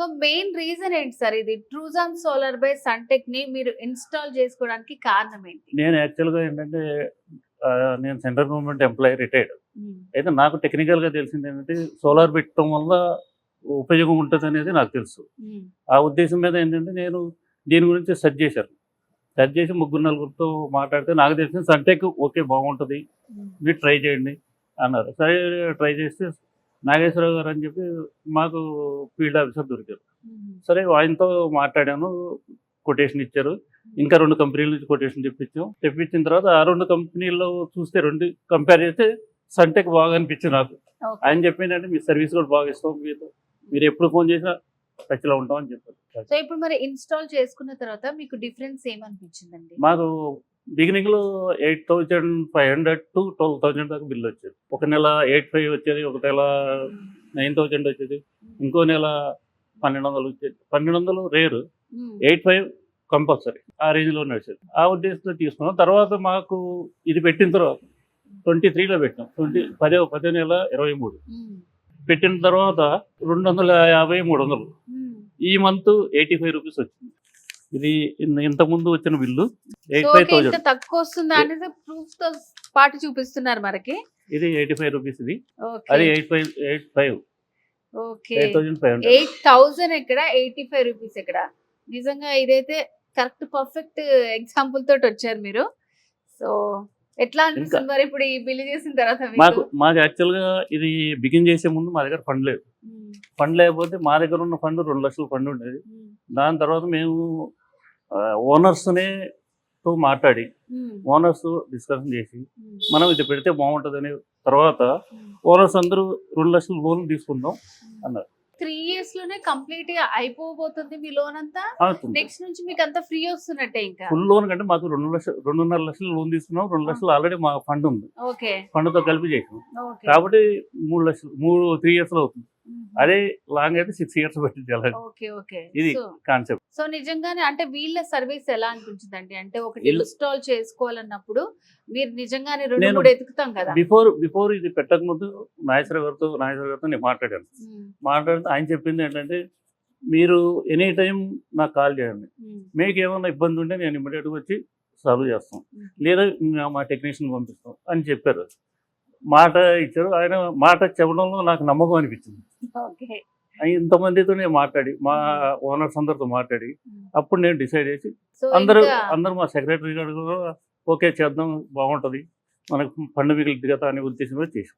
So main reason ఏంటి sir ఇది ట్రూజాన్ solar by Suntech ని మీరు ఇన్‌స్టాల్ చేసుకోవడానికి కారణం ఏంటి? నేను యాక్చువల్‌గా ఏంటంటే నేను సెంట్రల్ గవర్నమెంట్ ఎంప్లాయీ రిటైర్డ్. హ్మ్. అయితే నాకు టెక్నికల్‌గా తెలిసిందేంటంటే సోలార్ పెట్టడం వల్ల ఉపయోగం ఉంటదనేది నాకు తెలుసు. హ్మ్. ఆ ఉద్దేశం మీద ఏంటంటే నేను దీని గురించి సెర్చ్ చేశాను. సెర్చ్ చేసి ముగ్గురు నలుగురితో మాట్లాడితే నాకు తెలిసింది సన్టెక్ ఓకే బాగుంటది. హ్మ్. మీరు ట్రై చేయండి అన్నారు. సరే ట్రై చేస్తే నాగేశ్వరరావు గారు అని చెప్పి మాకు ఫీల్డ్ ఆఫీసర్ దొరికారు. హుహు. సరే ఆయనతో మాట్లాడాను. కొటేషన్ ఇచ్చారు. ఇంకా 2 కంపెనీల నుంచి కొటేషన్ తెప్పించాం. తెప్పించిన తర్వాత ఆ 2 కంపెనీల్లో చూస్తే 2 కంపేర్ చేస్తే సన్టెక్ బాగా అనిపించింది నాకు. ఓకే. ఆయన చెప్పిందంటే మీ సర్వీస్ కూడా బాగా ఇస్తాం మీతో. మీరు ఎప్పుడు ఫోన్ చేసినా టచ్‌లో ఉంటాం అని చెప్పారు. సో ఇప్పుడు మరి ఇన్‌స్టాల్ చేసుకున్న తర్వాత మీకు డిఫరెన్స్ ఏమనిపించిందండి? మాకు బిగినింగ్‌లో 8,500 టు 12,000 దాకా బిల్ వచ్చేది. ఒక నెల 8,500 వచ్చేది. ఒక నెల 9,000 వచ్చేది. ఇంకో నెల 1,200 వచ్చేది. 1,200 రేరు. హ్మ్. 8,500 కంపల్సరీ. ఆ రేంజ్‌లో నడిచేది. ఆ ఉద్దేశంతో తీసుకున్నాం. తర్వాత మాకు ఇది పెట్టిన తర్వాత 23లో పెట్టాం. 10వ నెల 23 హ్మ్. పెట్టిన తర్వాత 250, 300 హ్మ్. ఈ మంత్ 85 రూపీస్ వచ్చింది. ఇది ఇంతకుముందు వచ్చిన బిల్లు సో ఓకే. ఇంత 85,000. తక్కువ వస్తుందా అనేది ప్రూఫ్‌తో పాటు చూపిస్తున్నారు మనకి. ఇది 85 రూపీస్ ఇది. ఓకే. అది 85 ఓకే. 8,500. 8,000 ఎక్కడ? 85 రూపీస్ ఎక్కడ? నిజంగా ఇదైతే కరెక్ట్ పర్ఫెక్ట్ ఎగ్జాంపుల్ తోటి వచ్చారు మీరు. సో ఎట్లా అనిపిస్తుంది మరి ఇప్పుడు ఈ బిల్ చేసిన తర్వాత మీకు? మాకు యాక్చువల్‌గా ఇది బిగిన్ చేసే ముందు మా దగ్గర ఫండ్ లేదు. హ్మ్. ఫండ్ లేకపోతే మా దగ్గర ఉన్న ఫండ్ 2 లక్షల ఫండ్ ఉండేది. హ్మ్. దాని తర్వాత మేము ఓనర్స్‌నే తో మాట్లాడి హ్మ్. ఓనర్స్ డిస్కషన్ చేసి హ్మ్. మనం ఇది పెడితే బాగుంటదని తర్వాత హ్మ్. ఓనర్స్ అందరూ 2 లక్షల లోన్ తీసుకుందాం అన్నారు. 3 ఇయర్స్ లోనే కంప్లీట్ గా అయిపోబోతుంది మీ లోన్ అంతా. అవుతుంది. నెక్స్ట్ నుంచి మీకు అంతా ఫ్రీ వస్తున్నట్టే ఇంకా. ఫుల్ లోన్ కంటే మాకు 2,5 లక్షలు లోన్ తీసుకున్నాం. 2 లక్షలు ఆల్రెడీ మా ఫండ్ ఉంది. ఓకే. ఫండ్‌తో కలిపి చేసాం. ఓకే. కాబట్టి 3 లక్షలు 3 ఇయర్స్‌లో అవుతుంది. హుహు. అదే లాంగ్ అయితే 6 ఇయర్స్ పట్టించాలి. ఓకే. ఓకే. ఇది సో కాన్సెప్ట్. సో నిజంగానే అంటే వీళ్ళ సర్వీస్ ఎలా అనిపించిందండి? అంటే ఒకటి వీళ్ళు- ఇన్‌స్టాల్ చేసుకోవాలన్నప్పుడు మీరు నిజంగానే 2, నేను 3 ఎతుకుతాం కదా! బిఫోర్ ఇది పెట్టకముందు నాగేశ్వరరావు గారితో నేను మాట్లాడాను. హ్మ్. మాట్లాడితే ఆయన చెప్పింది ఏంటంటే మీరు ఎనీ టైం నాకు కాల్ చేయండి. హ్మ్. మీకు ఏమైనా ఇబ్బంది ఉంటే నేను ఇమ్మీడియట్‌గా వచ్చి సాల్వ్ చేస్తాం. హ్మ్. లేదా మా టెక్నీషియన్ పంపిస్తాం అని చెప్పారు. మాట ఇచ్చారు. ఆయన మాట చెప్పడంలో నాకు నమ్మకం అనిపించింది. ఓకే. ఇంతమందితో నేను మాట్లాడి మా ఓనర్స్ అందరితో మాట్లాడి హ్మ్. అప్పుడు నేను డిసైడ్ చేసి సో అందరూ ఇంకా మా సెక్రటరీ గారు కూడా ఓకే చేద్దాం బాగుంటది. మనకు ఫండ్ మిగిలిద్ది కదా అనే ఉద్దేశంలో చేసాం.